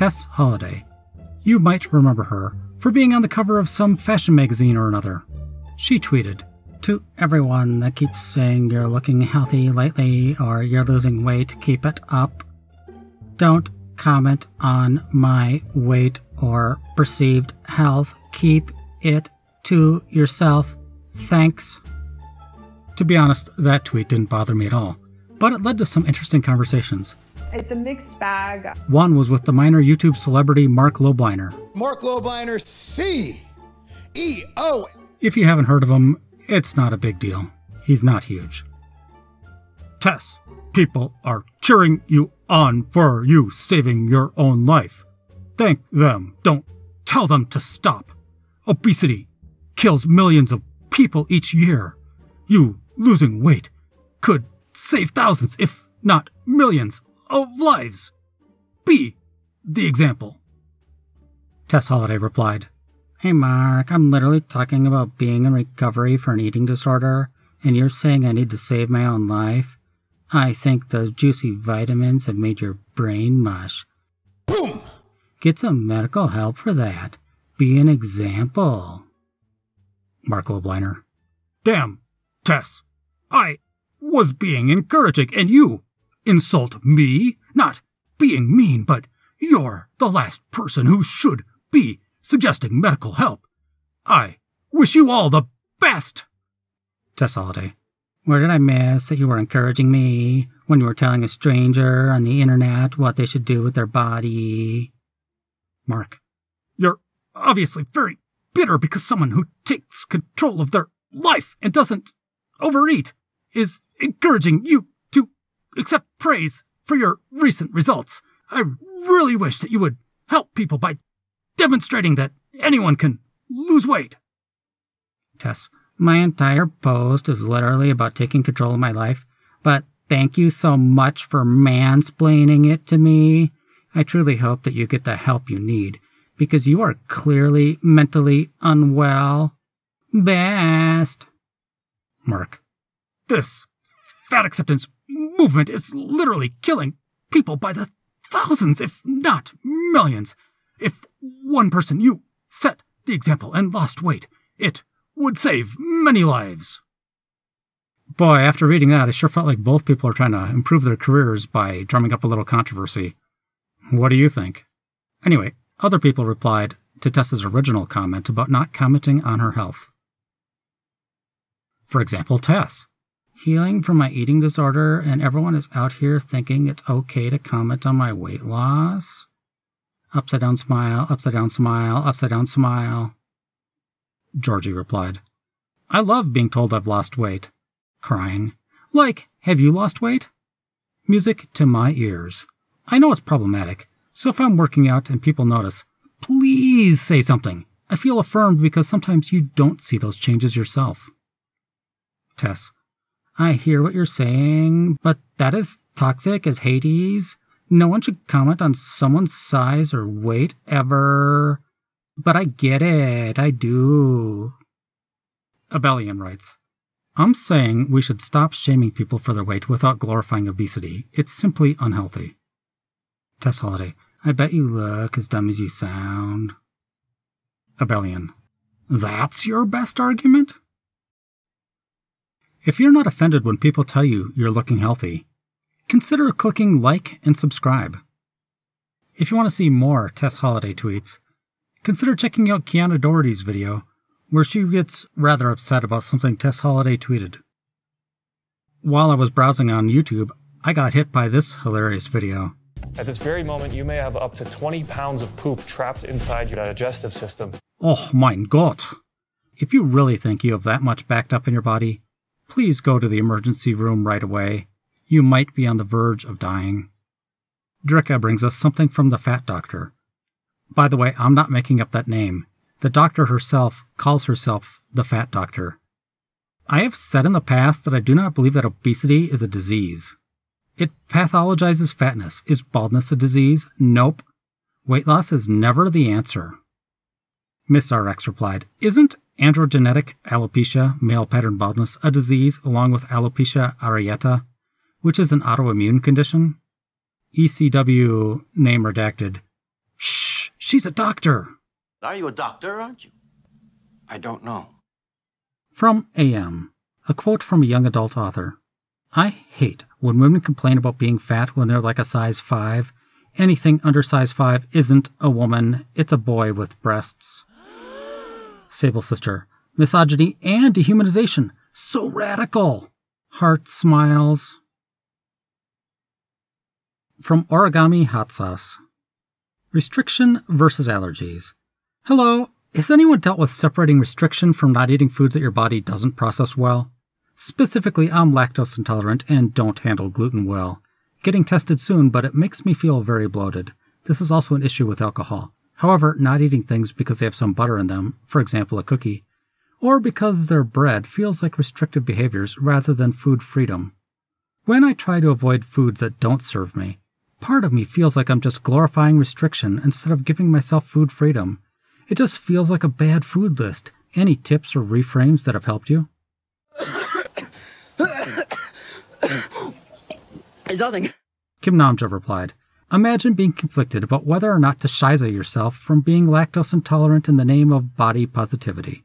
Tess Holliday. You might remember her for being on the cover of some fashion magazine or another. She tweeted, "To everyone that keeps saying you're looking healthy lately or you're losing weight, keep it up. Don't comment on my weight or perceived health. Keep it to yourself. Thanks." To be honest, that tweet didn't bother me at all, but it led to some interesting conversations. It's a mixed bag. One was with the minor YouTube celebrity Marc Lobliner. Marc Lobliner, CEO. If you haven't heard of him, it's not a big deal. He's not huge. "Tess, people are cheering you on for you saving your own life. Thank them. Don't tell them to stop. Obesity kills millions of people each year. You losing weight could save thousands, if not millions, of lives. Be the example." Tess Holliday replied, "Hey Marc, I'm literally talking about being in recovery for an eating disorder, and you're saying I need to save my own life? I think those juicy vitamins have made your brain mush. Boom! Get some medical help for that. Be an example." Marc Lobliner, "Damn, Tess, I was being encouraging, and you insult me? Not being mean, but you're the last person who should be suggesting medical help. I wish you all the best." Tess Holliday, "Where did I miss that you were encouraging me when you were telling a stranger on the internet what they should do with their body?" Marc, "You're obviously very bitter because someone who takes control of their life and doesn't overeat is encouraging you to accept praise for your recent results. I really wish that you would help people by demonstrating that anyone can lose weight." Tess, "My entire post is literally about taking control of my life, but thank you so much for mansplaining it to me. I truly hope that you get the help you need, because you are clearly mentally unwell. Best." Marc, "This fat acceptance movement is literally killing people by the thousands, if not millions. If one person you set the example and lost weight, it would save many lives." Boy, after reading that, I sure felt like both people are trying to improve their careers by drumming up a little controversy. What do you think? Anyway, other people replied to Tess's original comment about not commenting on her health. For example, Tess, "Healing from my eating disorder, and everyone is out here thinking it's okay to comment on my weight loss? Upside down smile, upside down smile, upside down smile." Georgie replied, "I love being told I've lost weight." Crying, "Like, have you lost weight?" Music to my ears. I know it's problematic, so if I'm working out and people notice, please say something. I feel affirmed because sometimes you don't see those changes yourself. Tess, "I hear what you're saying, but that is toxic as Hades. No one should comment on someone's size or weight ever. But I get it, I do." Abellion writes, "I'm saying we should stop shaming people for their weight without glorifying obesity. It's simply unhealthy." Tess Holliday, "I bet you look as dumb as you sound." Abellion, "That's your best argument?" If you're not offended when people tell you you're looking healthy, consider clicking like and subscribe. If you want to see more Tess Holliday tweets, consider checking out Kiana Doherty's video, where she gets rather upset about something Tess Holliday tweeted. While I was browsing on YouTube, I got hit by this hilarious video. At this very moment, you may have up to 20 pounds of poop trapped inside your digestive system. Oh mein Gott! If you really think you have that much backed up in your body, please go to the emergency room right away. You might be on the verge of dying. Dricka brings us something from the Fat Doctor. By the way, I'm not making up that name. The doctor herself calls herself the Fat Doctor. I have said in the past that I do not believe that obesity is a disease. It pathologizes fatness. Is baldness a disease? Nope. Weight loss is never the answer. Miss RX replied, "Isn't androgenetic alopecia, male pattern baldness, a disease along with alopecia areata, which is an autoimmune condition?" ECW, name redacted, She's a doctor. Are you a doctor, aren't you? I don't know. From AM, a quote from a young adult author. I hate when women complain about being fat when they're like a size 5. Anything under size 5 isn't a woman, it's a boy with breasts. Sable Sister. Misogyny and dehumanization. So radical. Heart smiles. From Origami Hot Sauce. Restriction versus allergies. Hello, has anyone dealt with separating restriction from not eating foods that your body doesn't process well? Specifically, I'm lactose intolerant and don't handle gluten well. Getting tested soon, but it makes me feel very bloated. This is also an issue with alcohol. However, not eating things because they have some butter in them, for example a cookie, or because they're bread feels like restrictive behaviors rather than food freedom. When I try to avoid foods that don't serve me, part of me feels like I'm just glorifying restriction instead of giving myself food freedom. It just feels like a bad food list. Any tips or reframes that have helped you? It's nothing. Kim Namja replied, imagine being conflicted about whether or not to shiza yourself from being lactose intolerant in the name of body positivity.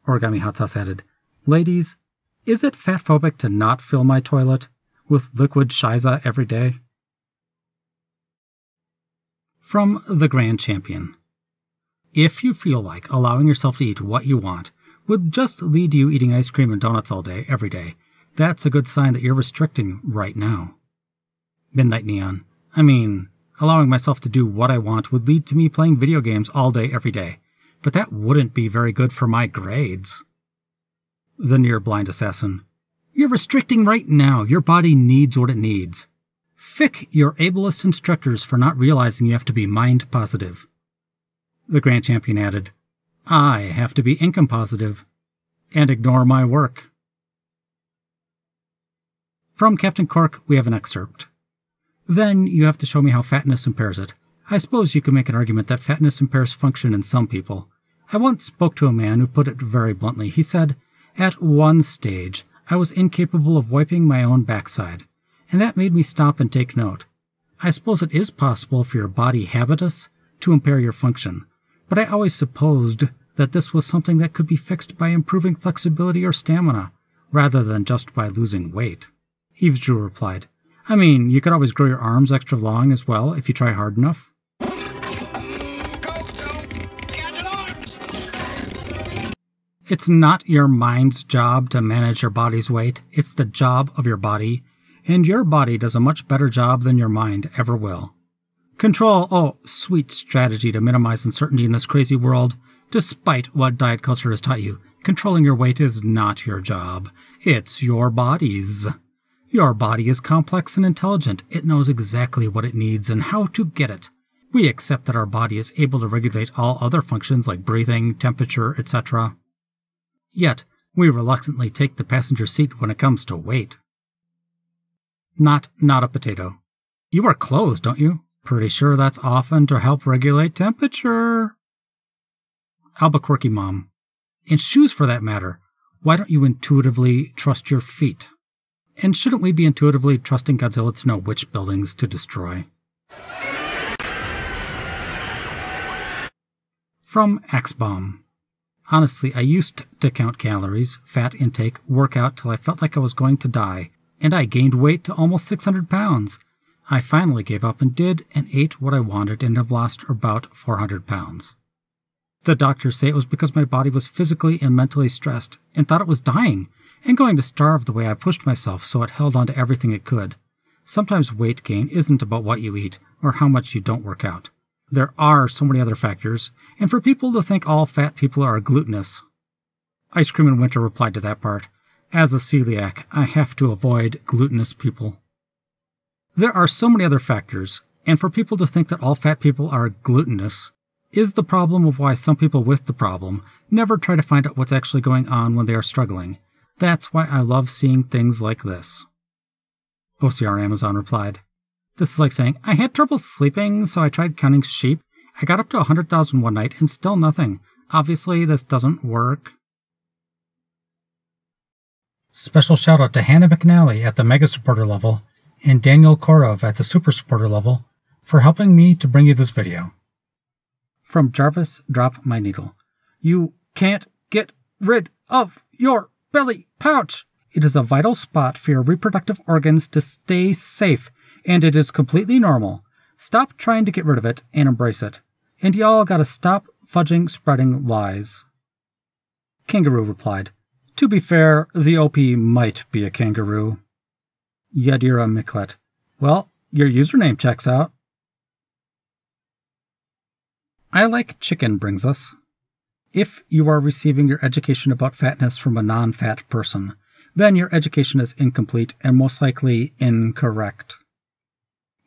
Origami Hot Sauce added, ladies, is it fatphobic to not fill my toilet with liquid shiza every day? From the Grand Champion. If you feel like allowing yourself to eat what you want would just lead to you eating ice cream and donuts all day, every day, that's a good sign that you're restricting right now. Midnight Neon. I mean, allowing myself to do what I want would lead to me playing video games all day, every day, but that wouldn't be very good for my grades. The Near Blind Assassin. You're restricting right now. Your body needs what it needs. Fick your ableist instructors for not realizing you have to be mind positive. The Grand Champion added, I have to be income positive and ignore my work. From Captain Cork, we have an excerpt. Then you have to show me how fatness impairs it. I suppose you could make an argument that fatness impairs function in some people. I once spoke to a man who put it very bluntly. He said, at one stage, I was incapable of wiping my own backside, and that made me stop and take note. I suppose it is possible for your body habitus to impair your function, but I always supposed that this was something that could be fixed by improving flexibility or stamina, rather than just by losing weight. Eves Drew replied, I mean, you could always grow your arms extra long as well if you try hard enough. It's not your mind's job to manage your body's weight. It's the job of your body, and your body does a much better job than your mind ever will. Control, oh, sweet strategy to minimize uncertainty in this crazy world. Despite what diet culture has taught you, controlling your weight is not your job. It's your body's. Your body is complex and intelligent. It knows exactly what it needs and how to get it. We accept that our body is able to regulate all other functions like breathing, temperature, etc. Yet, we reluctantly take the passenger seat when it comes to weight. Not a potato. You wear clothes, don't you? Pretty sure that's often to help regulate temperature. Albuquerque Mom. And shoes for that matter. Why don't you intuitively trust your feet? And shouldn't we be intuitively trusting Godzilla to know which buildings to destroy? From Axebomb. Honestly, I used to count calories, fat intake, work out till I felt like I was going to die, and I gained weight to almost 600 pounds. I finally gave up and did and ate what I wanted and have lost about 400 pounds. The doctors say it was because my body was physically and mentally stressed and thought it was dying and going to starve the way I pushed myself, so it held on to everything it could. Sometimes weight gain isn't about what you eat or how much you don't work out. There are so many other factors, and for people to think all fat people are glutinous. Ice Cream in Winter replied to that part, as a celiac, I have to avoid glutinous people. There are so many other factors, and for people to think that all fat people are glutinous is the problem of why some people with the problem never try to find out what's actually going on when they are struggling. That's why I love seeing things like this. OCR Amazon replied, this is like saying, I had trouble sleeping, so I tried counting sheep. I got up to 100,000 one night and still nothing. Obviously, this doesn't work. Special shout out to Hannah McNally at the Mega Supporter level and Daniel Korov at the Super Supporter level for helping me to bring you this video. From Jarvis, drop my needle. You can't get rid of your belly pouch. It is a vital spot for your reproductive organs to stay safe, and it is completely normal. Stop trying to get rid of it and embrace it. And y'all gotta stop fudging spreading lies. Kangaroo replied, To be fair, the OP might be a kangaroo. Yadira Miklet, Well, your username checks out. I Like Chicken brings us, If you are receiving your education about fatness from a non-fat person, then your education is incomplete and most likely incorrect.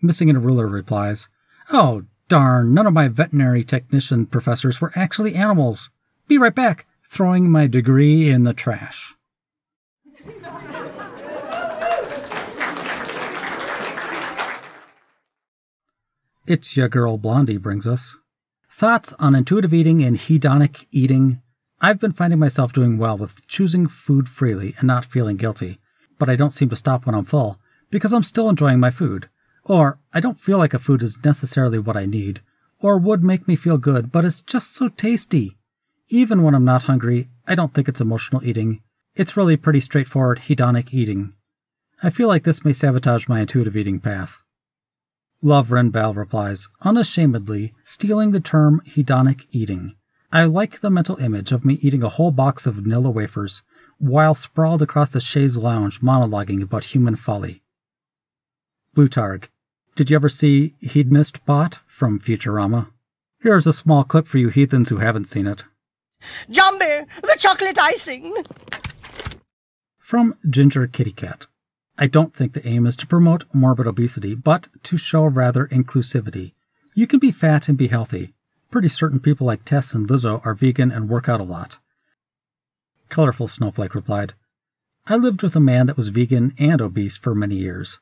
Missing in a Ruler replies, Oh, darn, none of my veterinary technician professors were actually animals. Be right back, throwing my degree in the trash. It's Your Girl Blondie brings us, Thoughts on intuitive eating and hedonic eating. I've been finding myself doing well with choosing food freely and not feeling guilty, but I don't seem to stop when I'm full because I'm still enjoying my food. Or I don't feel like a food is necessarily what I need, or would make me feel good, but it's just so tasty. Even when I'm not hungry, I don't think it's emotional eating. It's really pretty straightforward hedonic eating. I feel like this may sabotage my intuitive eating path. Love Renbal replies, unashamedly stealing the term hedonic eating. I like the mental image of me eating a whole box of vanilla wafers while sprawled across the chaise lounge monologuing about human folly. Blutarg, did you ever see Hedonist Bot from Futurama? Here's a small clip for you heathens who haven't seen it. Jambi, the chocolate icing! From Ginger Kitty Cat, I don't think the aim is to promote morbid obesity, but to show rather inclusivity. You can be fat and be healthy. Pretty certain people like Tess and Lizzo are vegan and work out a lot. Colorful Snowflake replied, I lived with a man that was vegan and obese for many years.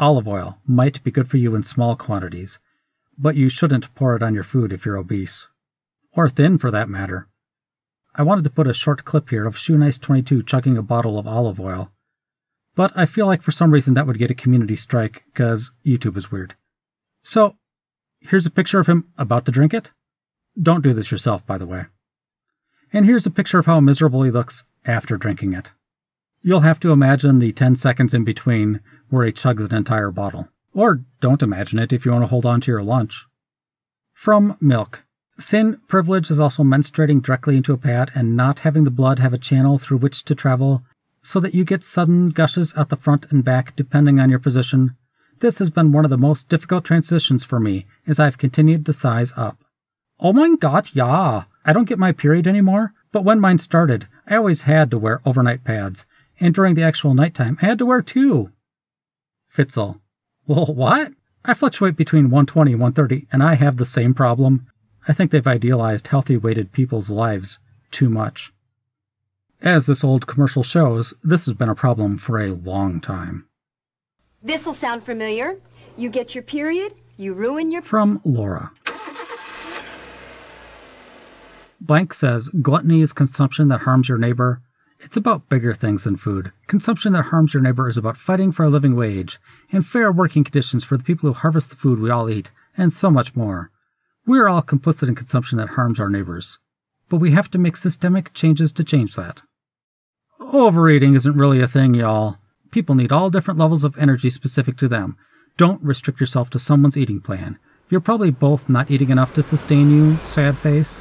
Olive oil might be good for you in small quantities, but you shouldn't pour it on your food if you're obese. Or thin, for that matter. I wanted to put a short clip here of ShoeNice22 chugging a bottle of olive oil, but I feel like for some reason that would get a community strike, because YouTube is weird. So, here's a picture of him about to drink it. Don't do this yourself, by the way. And here's a picture of how miserable he looks after drinking it. You'll have to imagine the 10 seconds in between where he chugs an entire bottle. Or don't imagine it if you want to hold on to your lunch. From Milk. Thin privilege is also menstruating directly into a pad and not having the blood have a channel through which to travel so that you get sudden gushes out the front and back depending on your position. This has been one of the most difficult transitions for me as I've continued to size up. Oh my god, yeah! I don't get my period anymore, but when mine started, I always had to wear overnight pads, and during the actual nighttime, I had to wear 2. Fitzel. Well, what? I fluctuate between 120 and 130, and I have the same problem. I think they've idealized healthy weighted people's lives too much. As this old commercial shows, this has been a problem for a long time. This'll sound familiar. You get your period, you ruin your... From Laura. Blank says, gluttony is consumption that harms your neighbor. It's about bigger things than food. Consumption that harms your neighbor is about fighting for a living wage and fair working conditions for the people who harvest the food we all eat, and so much more. We are all complicit in consumption that harms our neighbors, but we have to make systemic changes to change that. Overeating isn't really a thing, y'all. People need all different levels of energy specific to them. Don't restrict yourself to someone's eating plan. You're probably both not eating enough to sustain you, sad face.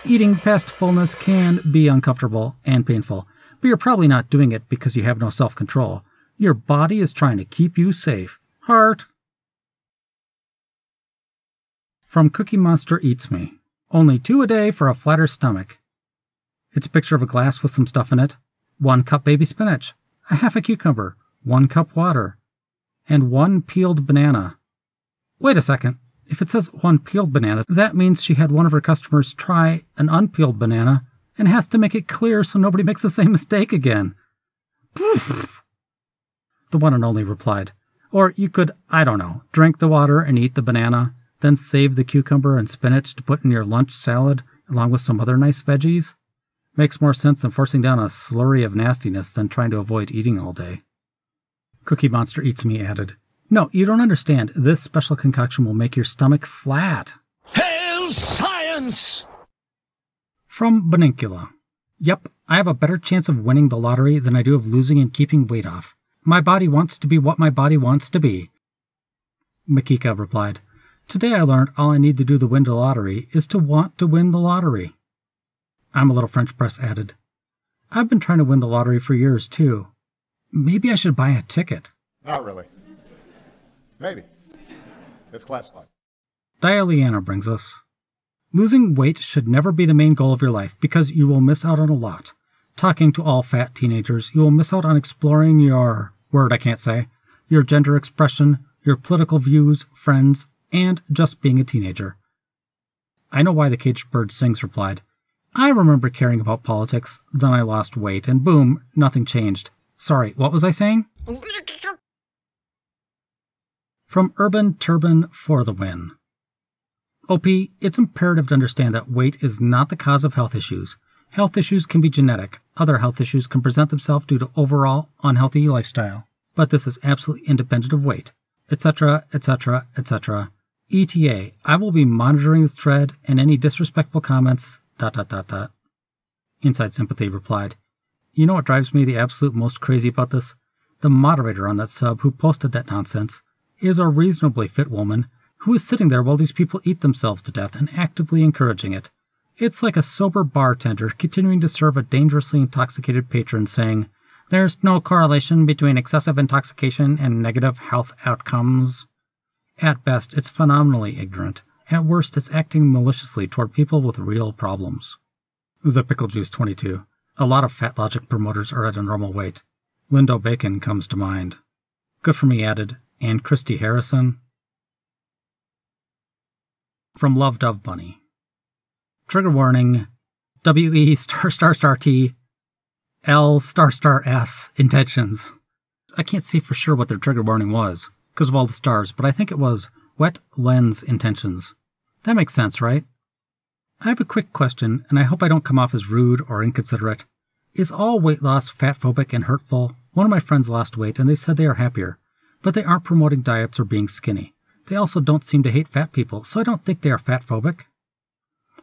Eating past fullness can be uncomfortable and painful, but you're probably not doing it because you have no self-control. Your body is trying to keep you safe. Heart. From Cookie Monster Eats Me. Only 2 a day for a flatter stomach. It's a picture of a glass with some stuff in it. 1 cup baby spinach, a half a cucumber, 1 cup water, and 1 peeled banana. Wait a second. If it says 1 peeled banana, that means she had one of her customers try an unpeeled banana and has to make it clear so nobody makes the same mistake again. Poof. The one and only replied, or you could, I don't know, drink the water and eat the banana, then save the cucumber and spinach to put in your lunch salad along with some other nice veggies. Makes more sense than forcing down a slurry of nastiness than trying to avoid eating all day. Cookie Monster Eats Me added, No, you don't understand. This special concoction will make your stomach flat. Hail science! From Benincula. Yep, I have a better chance of winning the lottery than I do of losing and keeping weight off. My body wants to be what my body wants to be. Makika replied, Today I learned all I need to do to win the lottery is to want to win the lottery. I'm a little French press added, I've been trying to win the lottery for years, too. Maybe I should buy a ticket. Not really. Maybe. It's classified. Dialiana brings us. Losing weight should never be the main goal of your life because you will miss out on a lot. Talking to all fat teenagers, you will miss out on exploring your, word I can't say, your gender expression, your political views, friends, and just being a teenager. I know why the caged bird sings replied, I remember caring about politics, then I lost weight, and boom, nothing changed. Sorry, what was I saying? From Urban Turban for the win. OP, it's imperative to understand that weight is not the cause of health issues. Health issues can be genetic. Other health issues can present themselves due to overall unhealthy lifestyle. But this is absolutely independent of weight, etc., etc., etc. ETA, I will be monitoring this thread and any disrespectful comments, ... Inside Sympathy replied, You know what drives me the absolute most crazy about this? The moderator on that sub who posted that nonsense is a reasonably fit woman who is sitting there while these people eat themselves to death and actively encouraging it. It's like a sober bartender continuing to serve a dangerously intoxicated patron saying, There's no correlation between excessive intoxication and negative health outcomes. At best, it's phenomenally ignorant. At worst, it's acting maliciously toward people with real problems. The Pickle Juice 22. A lot of FatLogic promoters are at a normal weight. Lindo Bacon comes to mind. Good for me added, and Christy Harrison. From Love Dove Bunny. Trigger warning, WE **T, L **S intentions. I can't see for sure what their trigger warning was, because of all the stars, but I think it was wet lens intentions. That makes sense, right? I have a quick question, and I hope I don't come off as rude or inconsiderate. Is all weight loss fatphobic and hurtful? One of my friends lost weight, and they said they are happier, but they aren't promoting diets or being skinny. They also don't seem to hate fat people, so I don't think they are fatphobic.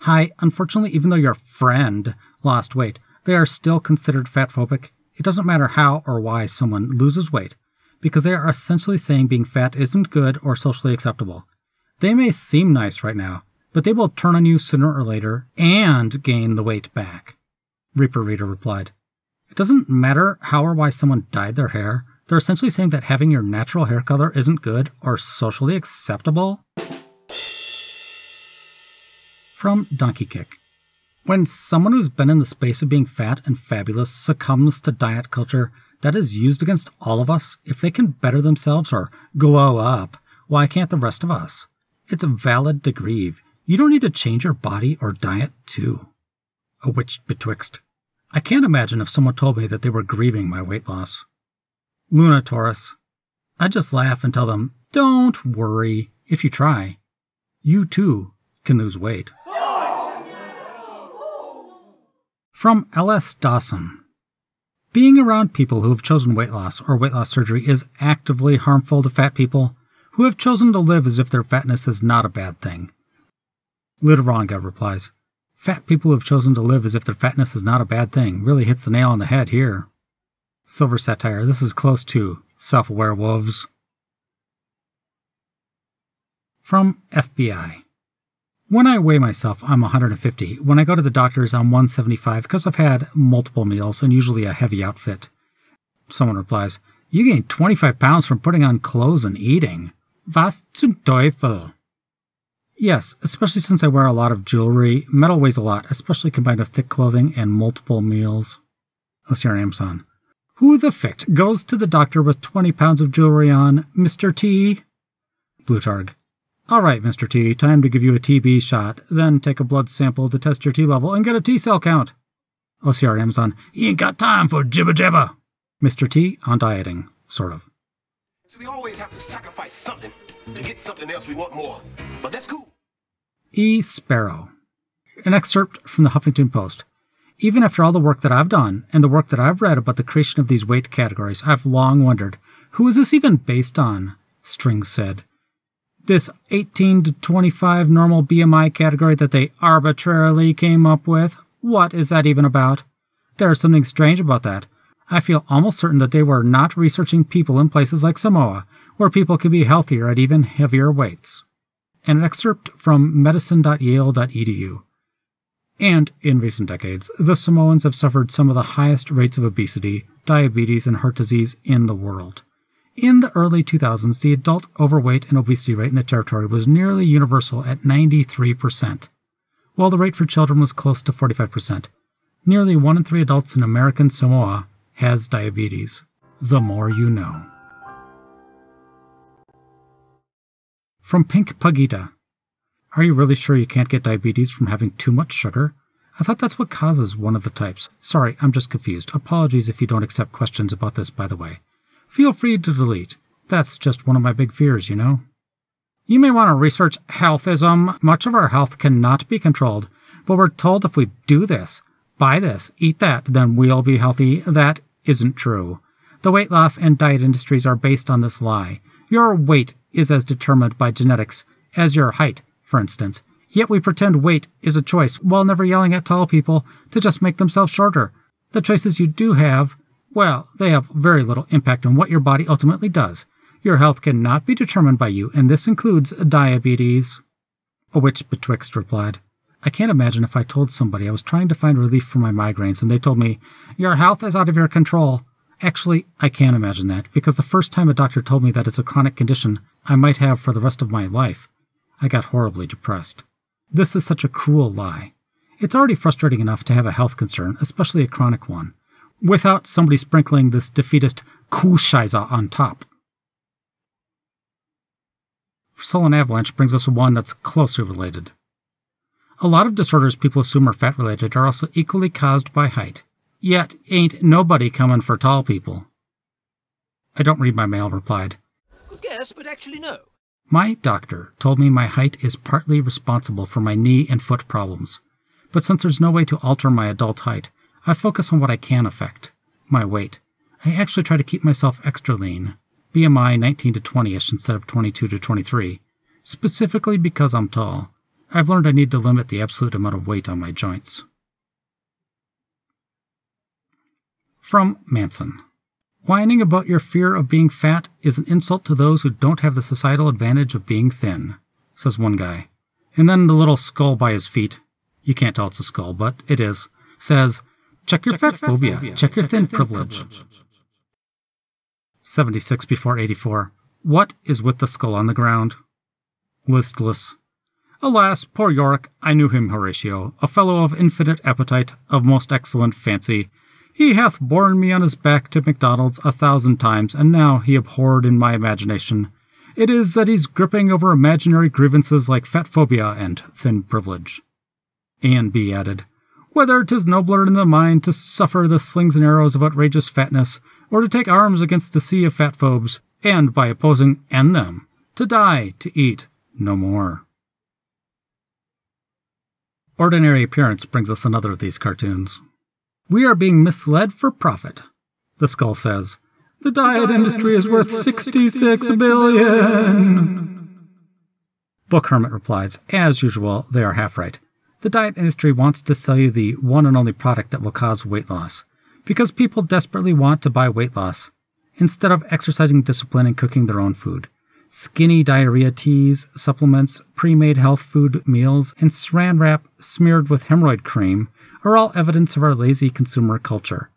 Hi, unfortunately, even though your friend lost weight, they are still considered fatphobic. It doesn't matter how or why someone loses weight, because they are essentially saying being fat isn't good or socially acceptable. They may seem nice right now, but they will turn on you sooner or later and gain the weight back. Reaper Reader replied, It doesn't matter how or why someone dyed their hair. They're essentially saying that having your natural hair color isn't good or socially acceptable. From Donkey Kick. When someone who's been in the space of being fat and fabulous succumbs to diet culture that is used against all of us, if they can better themselves or glow up, why can't the rest of us? It's valid to grieve. You don't need to change your body or diet too. A witch betwixt. I can't imagine if someone told me that they were grieving my weight loss. Luna Taurus. I just laugh and tell them, don't worry. If you try, you too can lose weight. From L.S. Dawson. Being around people who have chosen weight loss or weight loss surgery is actively harmful to fat people who have chosen to live as if their fatness is not a bad thing. Litaranga replies, Fat people who have chosen to live as if their fatness is not a bad thing really hits the nail on the head here. Silver Satire, this is close to self-aware wolves. From FBI. When I weigh myself, I'm 150. When I go to the doctors, I'm 175 because I've had multiple meals and usually a heavy outfit. Someone replies, You gained 25 pounds from putting on clothes and eating. Was zum Teufel? Yes, especially since I wear a lot of jewelry. Metal weighs a lot, especially combined with thick clothing and multiple meals. Osier Amson. Who the fict goes to the doctor with 20 pounds of jewelry on, Mr. T? Blutarg. All right, Mr. T, time to give you a TB shot, then take a blood sample to test your T level and get a T cell count. OCR Amazon, you ain't got time for jibba jabba. Mr. T on dieting, sort of. So we always have to sacrifice something to get something else we want more. But that's cool. E. Sparrow. An excerpt from the Huffington Post. Even after all the work that I've done and the work that I've read about the creation of these weight categories, I've long wondered, who is this even based on? String said. This 18 to 25 normal BMI category that they arbitrarily came up with, what is that even about? There's something strange about that. I feel almost certain that they were not researching people in places like Samoa, where people can be healthier at even heavier weights. An excerpt from medicine.yale.edu. And in recent decades, the Samoans have suffered some of the highest rates of obesity, diabetes, and heart disease in the world. In the early 2000s, the adult overweight and obesity rate in the territory was nearly universal at 93%, while the rate for children was close to 45%. Nearly 1 in 3 adults in American Samoa has diabetes. The more you know. From Pink Pugita. Are you really sure you can't get diabetes from having too much sugar? I thought that's what causes one of the types. Sorry, I'm just confused. Apologies if you don't accept questions about this, by the way. Feel free to delete. That's just one of my big fears, you know? You may want to research healthism. Much of our health cannot be controlled, but we're told if we do this, buy this, eat that, then we'll be healthy. That isn't true. The weight loss and diet industries are based on this lie. Your weight is as determined by genetics as your height, for instance. Yet we pretend weight is a choice while never yelling at tall people to just make themselves shorter. The choices you do have, well, they have very little impact on what your body ultimately does. Your health cannot be determined by you, and this includes diabetes. A witch betwixt replied, I can't imagine if I told somebody I was trying to find relief for my migraines and they told me, your health is out of your control. Actually, I can imagine that, because the first time a doctor told me that it's a chronic condition I might have for the rest of my life, I got horribly depressed. This is such a cruel lie. It's already frustrating enough to have a health concern, especially a chronic one, without somebody sprinkling this defeatist Kuhscheiße on top. Sullen Avalanche brings us one that's closely related. A lot of disorders people assume are fat-related are also equally caused by height. Yet ain't nobody coming for tall people. I don't read my mail, replied. Good guess, but actually no. My doctor told me my height is partly responsible for my knee and foot problems. But since there's no way to alter my adult height, I focus on what I can affect, my weight. I actually try to keep myself extra lean, BMI 19 to 20-ish instead of 22 to 23, specifically because I'm tall. I've learned I need to limit the absolute amount of weight on my joints. From Manson. Whining about your fear of being fat is an insult to those who don't have the societal advantage of being thin, says one guy. And then the little skull by his feet, you can't tell it's a skull, but it is, says, check your fat phobia, check your thin privilege. 76 before 84. What is with the skull on the ground? Listless. Alas, poor Yorick, I knew him, Horatio, a fellow of infinite appetite, of most excellent fancy. He hath borne me on his back to McDonald's 1,000 times, and now he abhorred in my imagination. It is that he's gripping over imaginary grievances like fat phobia and thin privilege. Anne B. added, whether 'tis nobler in the mind to suffer the slings and arrows of outrageous fatness, or to take arms against the sea of fat phobes, and by opposing end them, to die, to eat no more. Ordinary Appearance brings us another of these cartoons. We are being misled for profit. The skull says, the diet industry is worth 66 billion. Book Hermit replies, as usual, they are half right. The diet industry wants to sell you the one and only product that will cause weight loss, because people desperately want to buy weight loss, instead of exercising discipline and cooking their own food. Skinny diarrhea teas, supplements, pre-made health food meals, and saran wrap smeared with hemorrhoid cream are all evidence of our lazy consumer culture.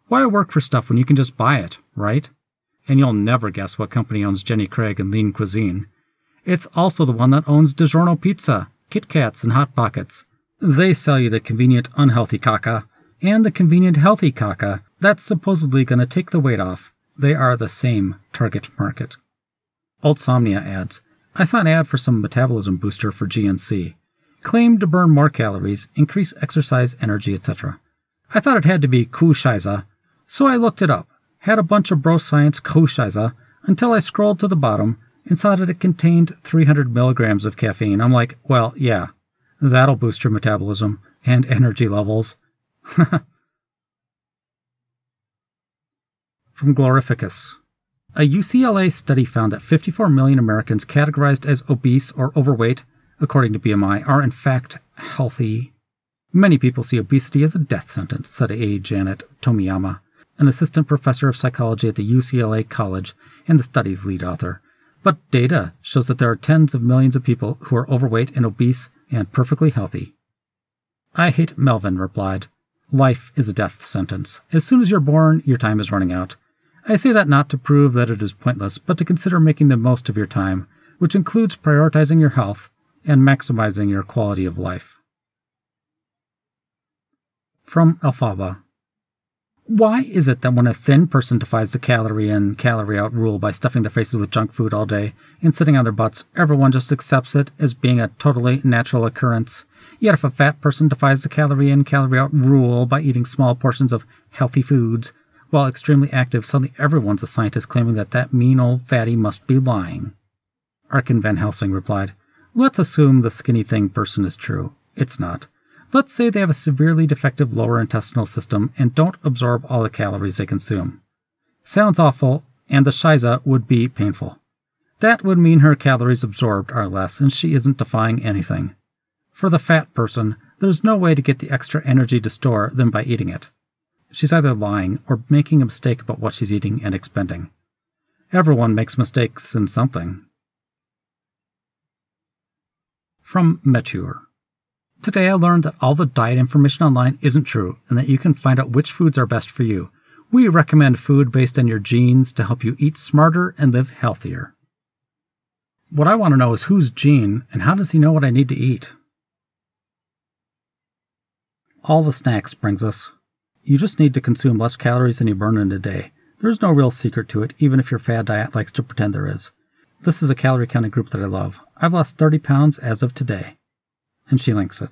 Why work for stuff when you can just buy it, right? And you'll never guess what company owns Jenny Craig and Lean Cuisine. It's also the one that owns DiGiorno Pizza, Kit Kats, and Hot Pockets. They sell you the convenient unhealthy caca and the convenient healthy caca that's supposedly going to take the weight off. They are the same target market. Old Somnia adds, I saw an ad for some metabolism booster for GNC. Claimed to burn more calories, increase exercise energy, etc. I thought it had to be Kuhscheiße, so I looked it up. Had a bunch of bro science Kuhscheiße until I scrolled to the bottom and saw that it contained 300 milligrams of caffeine. I'm like, well, yeah, that'll boost your metabolism and energy levels. From Glorificus. A UCLA study found that 54 million Americans categorized as obese or overweight, according to BMI, are in fact healthy. Many people see obesity as a death sentence, said A. Janet Tomiyama, an assistant professor of psychology at the UCLA College and the study's lead author. But data shows that there are tens of millions of people who are overweight and obese and perfectly healthy. I hate Melvin replied, "Life is a death sentence. As soon as you're born, your time is running out. I say that not to prove that it is pointless, but to consider making the most of your time, which includes prioritizing your health and maximizing your quality of life." From Alfaba. Why is it that when a thin person defies the calorie in, calorie out rule by stuffing their faces with junk food all day and sitting on their butts, everyone just accepts it as being a totally natural occurrence? Yet if a fat person defies the calorie in, calorie out rule by eating small portions of healthy foods, while extremely active, suddenly everyone's a scientist claiming that that mean old fatty must be lying. Arkin Van Helsing replied, "Let's assume the skinny thing person is true. It's not. Let's say they have a severely defective lower intestinal system and don't absorb all the calories they consume. Sounds awful, and the shiza would be painful. That would mean her calories absorbed are less and she isn't defying anything. For the fat person, there's no way to get the extra energy to store than by eating it. She's either lying or making a mistake about what she's eating and expending. Everyone makes mistakes in something." From Mature. Today I learned that all the diet information online isn't true and that you can find out which foods are best for you. We recommend food based on your genes to help you eat smarter and live healthier. What I want to know is whose gene and how does he know what I need to eat? All the snacks brings us. You just need to consume less calories than you burn in a day. There's no real secret to it, even if your fad diet likes to pretend there is. This is a calorie counting group that I love. I've lost 30 pounds as of today. And she links it.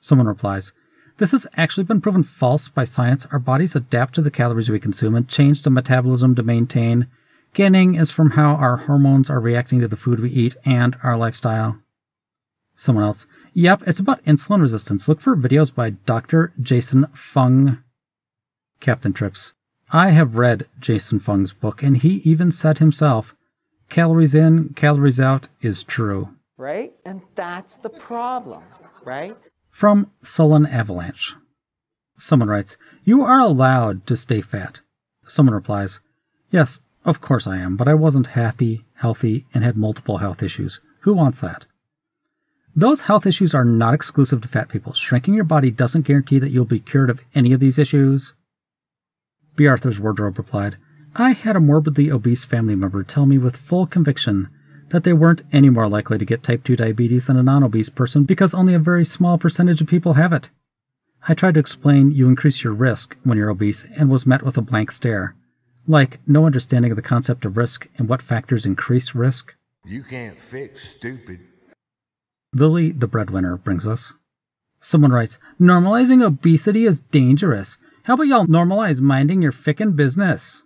Someone replies, "This has actually been proven false by science. Our bodies adapt to the calories we consume and change the metabolism to maintain. Gaining is from how our hormones are reacting to the food we eat and our lifestyle." Someone else, "Yep, it's about insulin resistance. Look for videos by Dr. Jason Fung." Captain Trips, "I have read Jason Fung's book, and he even said himself, calories in, calories out is true." Right? And that's the problem, right? From Sullen Avalanche. Someone writes, "You are allowed to stay fat." Someone replies, "Yes, of course I am, but I wasn't happy, healthy, and had multiple health issues. Who wants that?" Those health issues are not exclusive to fat people. Shrinking your body doesn't guarantee that you'll be cured of any of these issues. B. Arthur's Wardrobe replied, "I had a morbidly obese family member tell me with full conviction that they weren't any more likely to get type 2 diabetes than a non-obese person because only a very small percentage of people have it. I tried to explain you increase your risk when you're obese and was met with a blank stare. Like, no understanding of the concept of risk and what factors increase risk." You can't fix stupid. Lily the Breadwinner brings us. Someone writes, "Normalizing obesity is dangerous. How about y'all normalize minding your fickin' business?"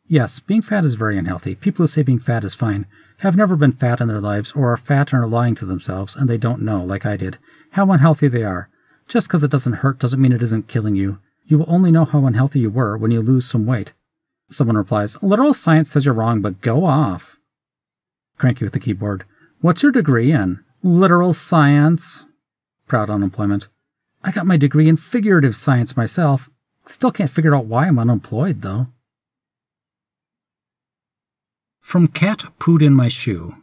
Yes, being fat is very unhealthy. People who say being fat is fine have never been fat in their lives or are fat and are lying to themselves, and they don't know, like I did, how unhealthy they are. Just because it doesn't hurt doesn't mean it isn't killing you. You will only know how unhealthy you were when you lose some weight. Someone replies, "Literal science says you're wrong, but go off." Cranky with the keyboard, "What's your degree in?" "Literal science." Proud unemployment. "I got my degree in figurative science myself. Still can't figure out why I'm unemployed, though." From Cat Pooed in My Shoe.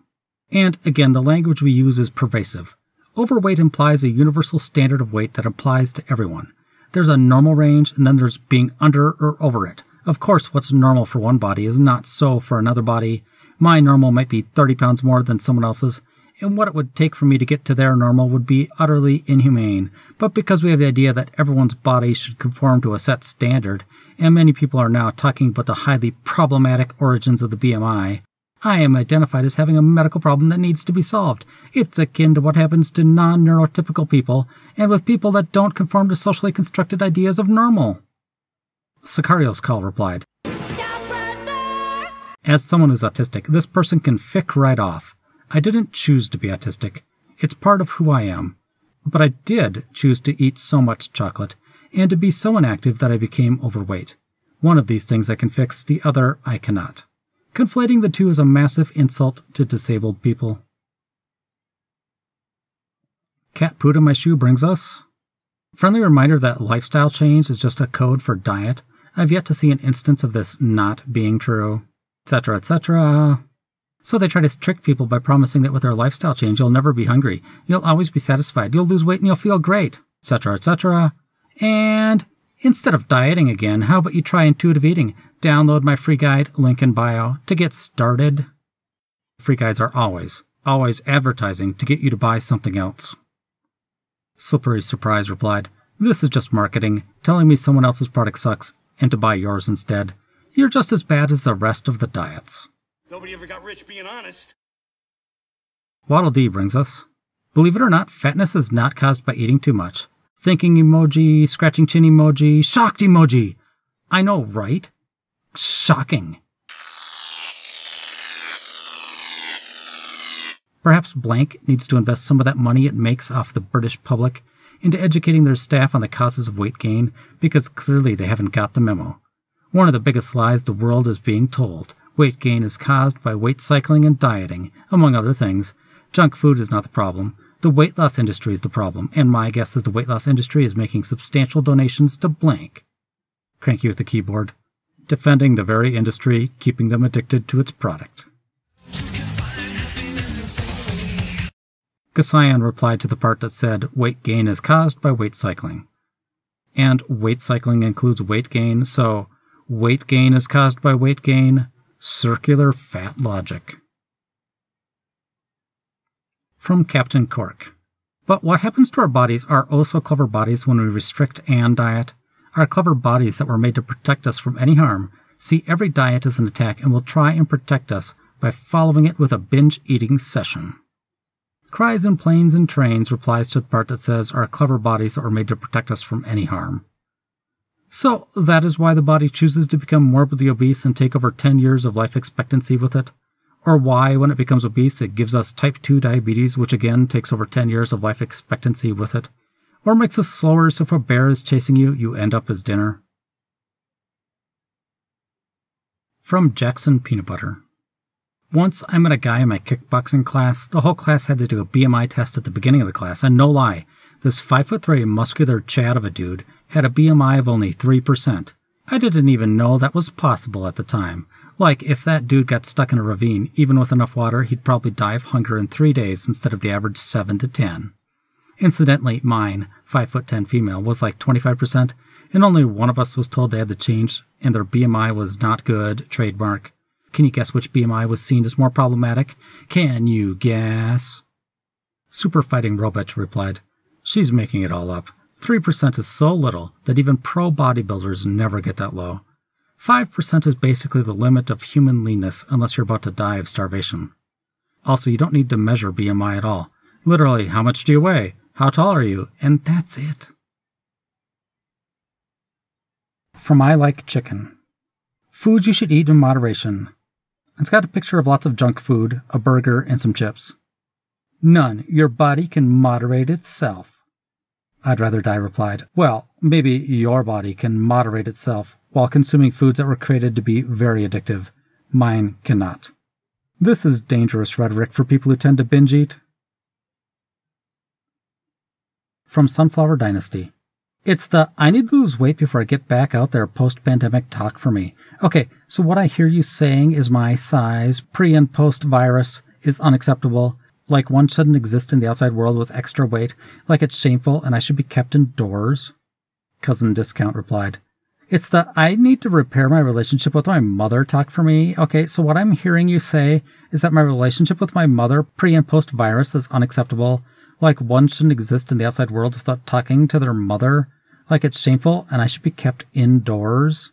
And again, the language we use is pervasive. Overweight implies a universal standard of weight that applies to everyone. There's a normal range, and then there's being under or over it. Of course, what's normal for one body is not so for another body. My normal might be 30 pounds more than someone else's, and what it would take for me to get to their normal would be utterly inhumane. But because we have the idea that everyone's body should conform to a set standard, and many people are now talking about the highly problematic origins of the BMI, I am identified as having a medical problem that needs to be solved. It's akin to what happens to non-neurotypical people, and with people that don't conform to socially constructed ideas of normal. Sicario's Call replied, "Stop right there!" As someone who's autistic, this person can fick right off. I didn't choose to be autistic. It's part of who I am. But I did choose to eat so much chocolate, and to be so inactive that I became overweight. One of these things I can fix, the other I cannot. Conflating the two is a massive insult to disabled people. Cat pooed in my shoe brings us. Friendly reminder that lifestyle change is just a code for diet. I've yet to see an instance of this not being true, etc., etc. So they try to trick people by promising that with their lifestyle change you'll never be hungry, you'll always be satisfied, you'll lose weight and you'll feel great, etc., etc. And instead of dieting again, how about you try intuitive eating? Download my free guide, link in bio, to get started. Free guides are always advertising to get you to buy something else. Slippery Surprise replied, "This is just marketing, telling me someone else's product sucks and to buy yours instead. You're just as bad as the rest of the diets." Nobody ever got rich being honest. Waddle D brings us, "Believe it or not, fatness is not caused by eating too much. Thinking emoji, scratching chin emoji, shocked emoji. I know, right? Shocking." Perhaps blank needs to invest some of that money it makes off the British public into educating their staff on the causes of weight gain, because clearly they haven't got the memo. One of the biggest lies the world is being told. Weight gain is caused by weight cycling and dieting, among other things. Junk food is not the problem. The weight loss industry is the problem, and my guess is the weight loss industry is making substantial donations to blank. Cranky with the keyboard. Defending the very industry, keeping them addicted to its product. Kasayan replied to the part that said, weight gain is caused by weight cycling. And weight cycling includes weight gain, so weight gain is caused by weight gain. Circular fat logic. From Captain Cork. But what happens to our bodies, our oh-so-clever bodies, when we restrict and diet? Our clever bodies that were made to protect us from any harm see every diet as an attack and will try and protect us by following it with a binge-eating session. Cries in Planes and Trains replies to the part that says our clever bodies that were made to protect us from any harm. So that is why the body chooses to become morbidly obese and take over 10 years of life expectancy with it? Or why, when it becomes obese, it gives us type 2 diabetes, which again takes over 10 years of life expectancy with it? Or makes us slower, so if a bear is chasing you, you end up as dinner? From Jackson Peanut Butter. Once I met a guy in my kickboxing class. The whole class had to do a BMI test at the beginning of the class, and no lie, this 5'3" muscular Chad of a dude had a BMI of only 3%. I didn't even know that was possible at the time. Like, if that dude got stuck in a ravine, even with enough water, he'd probably die of hunger in 3 days instead of the average 7 to 10. Incidentally, mine, 5'10" female, was like 25%, and only one of us was told they had to change, and their BMI was not good, trademark. Can you guess which BMI was seen as more problematic? Can you guess? Super Fighting Robot replied, "She's making it all up. 3% is so little that even pro bodybuilders never get that low. 5% is basically the limit of human leanness unless you're about to die of starvation. Also, you don't need to measure BMI at all. Literally, how much do you weigh? How tall are you? And that's it." From I Like Chicken. Foods you should eat in moderation. It's got a picture of lots of junk food, a burger, and some chips. None. Your body can moderate itself. I'd rather die replied, "Well, maybe your body can moderate itself while consuming foods that were created to be very addictive. Mine cannot." This is dangerous rhetoric for people who tend to binge eat. From Sunflower Dynasty. It's the "I need to lose weight before I get back out there" post-pandemic talk for me. Okay, so what I hear you saying is my size, pre- and post-virus, is unacceptable. Like one shouldn't exist in the outside world with extra weight. Like it's shameful and I should be kept indoors. Cousin Discount replied, "It's the "I need to repair my relationship with my mother" talk for me. Okay, so what I'm hearing you say is that my relationship with my mother, pre- and post-virus, is unacceptable. Like one shouldn't exist in the outside world without talking to their mother. Like it's shameful and I should be kept indoors.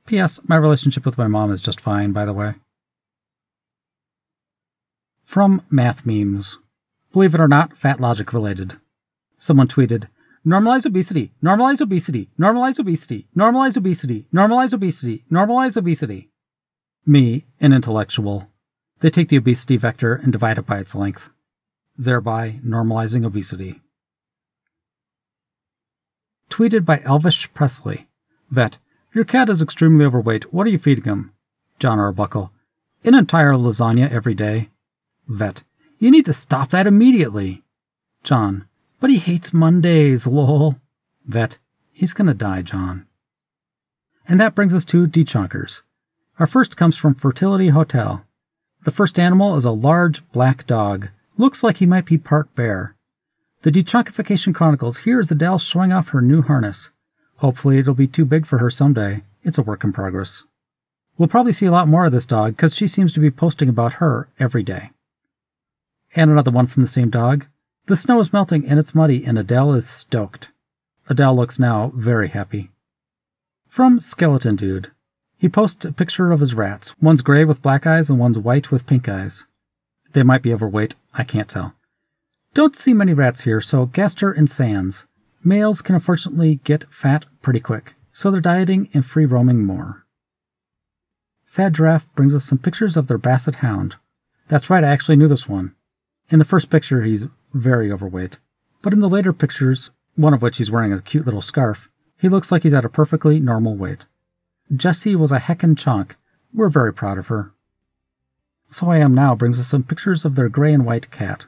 P.S. My relationship with my mom is just fine, by the way. From Math Memes. Believe it or not, FatLogic related. Someone tweeted, "Normalize obesity, normalize obesity, normalize obesity, normalize obesity, normalize obesity, normalize obesity." Me, an intellectual. They take the obesity vector and divide it by its length, thereby normalizing obesity. Tweeted by Elvish Presley. Vet, your cat is extremely overweight. What are you feeding him? John Arbuckle. An entire lasagna every day. Vet. You need to stop that immediately. John. But he hates Mondays, lol. Vet. He's gonna die, John. And that brings us to Dechonkers. Our first comes from Fertility Hotel. The first animal is a large black dog. Looks like he might be part bear. The Dechunkification Chronicles. Here is Adele showing off her new harness. Hopefully it'll be too big for her someday. It's a work in progress. We'll probably see a lot more of this dog because she seems to be posting about her every day. And another one from the same dog. The snow is melting and it's muddy and Adele is stoked. Adele looks now very happy. From Skeleton Dude. He posts a picture of his rats. One's gray with black eyes and one's white with pink eyes. They might be overweight, I can't tell. Don't see many rats here, so Gaster and Sans. Males can unfortunately get fat pretty quick, so they're dieting and free roaming more. Sad Giraffe brings us some pictures of their Basset Hound. That's right, I actually knew this one. In the first picture, he's very overweight. But in the later pictures, one of which he's wearing a cute little scarf, he looks like he's at a perfectly normal weight. Jessie was a heckin' chonk. We're very proud of her. So I Am Now brings us some pictures of their gray and white cat.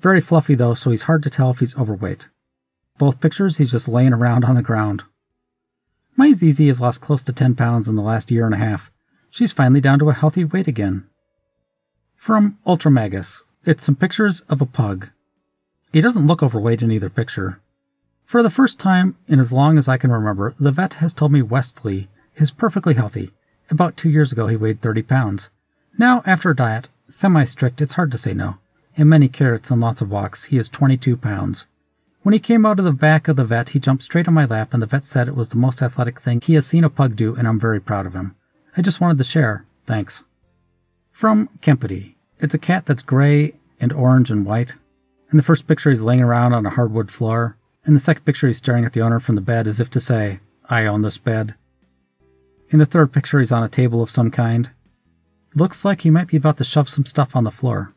Very fluffy though, so he's hard to tell if he's overweight. Both pictures, he's just laying around on the ground. My Zizi has lost close to 10 pounds in the last year and a half. She's finally down to a healthy weight again. From Ultramagus, it's some pictures of a pug. He doesn't look overweight in either picture. For the first time in as long as I can remember, the vet has told me Westley is perfectly healthy. About 2 years ago he weighed 30 pounds. Now, after a diet, semi-strict, it's hard to say no. And many carrots and lots of walks, he is 22 pounds. When he came out of the back of the vet, he jumped straight on my lap and the vet said it was the most athletic thing he has seen a pug do and I'm very proud of him. I just wanted to share. Thanks. From Kempity. It's a cat that's gray and orange and white. In the first picture he's laying around on a hardwood floor. In the second picture he's staring at the owner from the bed as if to say, I own this bed. In the third picture he's on a table of some kind. Looks like he might be about to shove some stuff on the floor.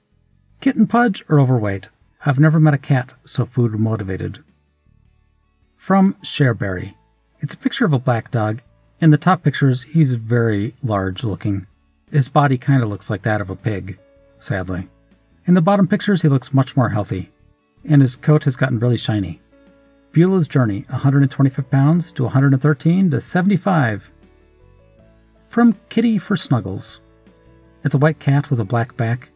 Kitten Pudge or overweight? I've never met a cat so food motivated. From Shareberry. It's a picture of a black dog. In the top pictures he's very large looking. His body kind of looks like that of a pig, sadly. In the bottom pictures he looks much more healthy. And his coat has gotten really shiny. Beulah's Journey, 125 pounds to 113 to 75. From Kitty for Snuggles. It's a white cat with a black back.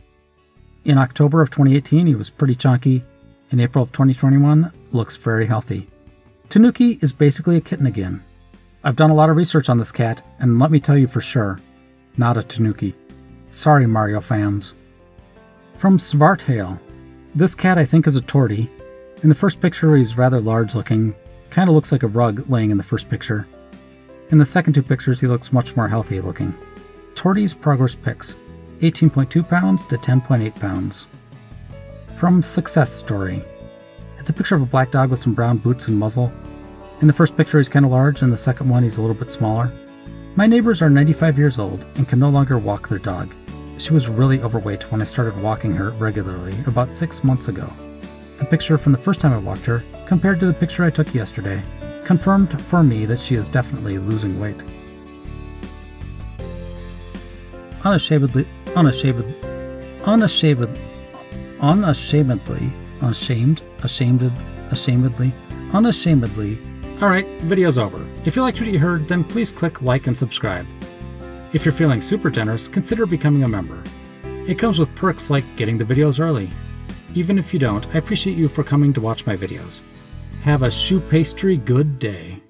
In October of 2018, he was pretty chunky. In April of 2021, looks very healthy. Tanuki is basically a kitten again. I've done a lot of research on this cat, and let me tell you for sure, not a Tanuki. Sorry, Mario fans. From Svarthale. This cat I think is a tortie. In the first picture he's rather large looking, kinda looks like a rug laying in the first picture. In the second two pictures he looks much more healthy looking. Tortie's progress pics, 18.2 pounds to 10.8 pounds. From Success Story. It's a picture of a black dog with some brown boots and muzzle. In the first picture he's kinda large, and the second one he's a little bit smaller. My neighbors are 95 years old and can no longer walk their dog. She was really overweight when I started walking her regularly about 6 months ago. The picture from the first time I walked her, compared to the picture I took yesterday, confirmed for me that she is definitely losing weight. Unashamedly, Alright, video's over. If you liked what you heard, then please click like and subscribe. If you're feeling super generous, consider becoming a member. It comes with perks like getting the videos early. Even if you don't, I appreciate you for coming to watch my videos. Have a shoe pastry good day.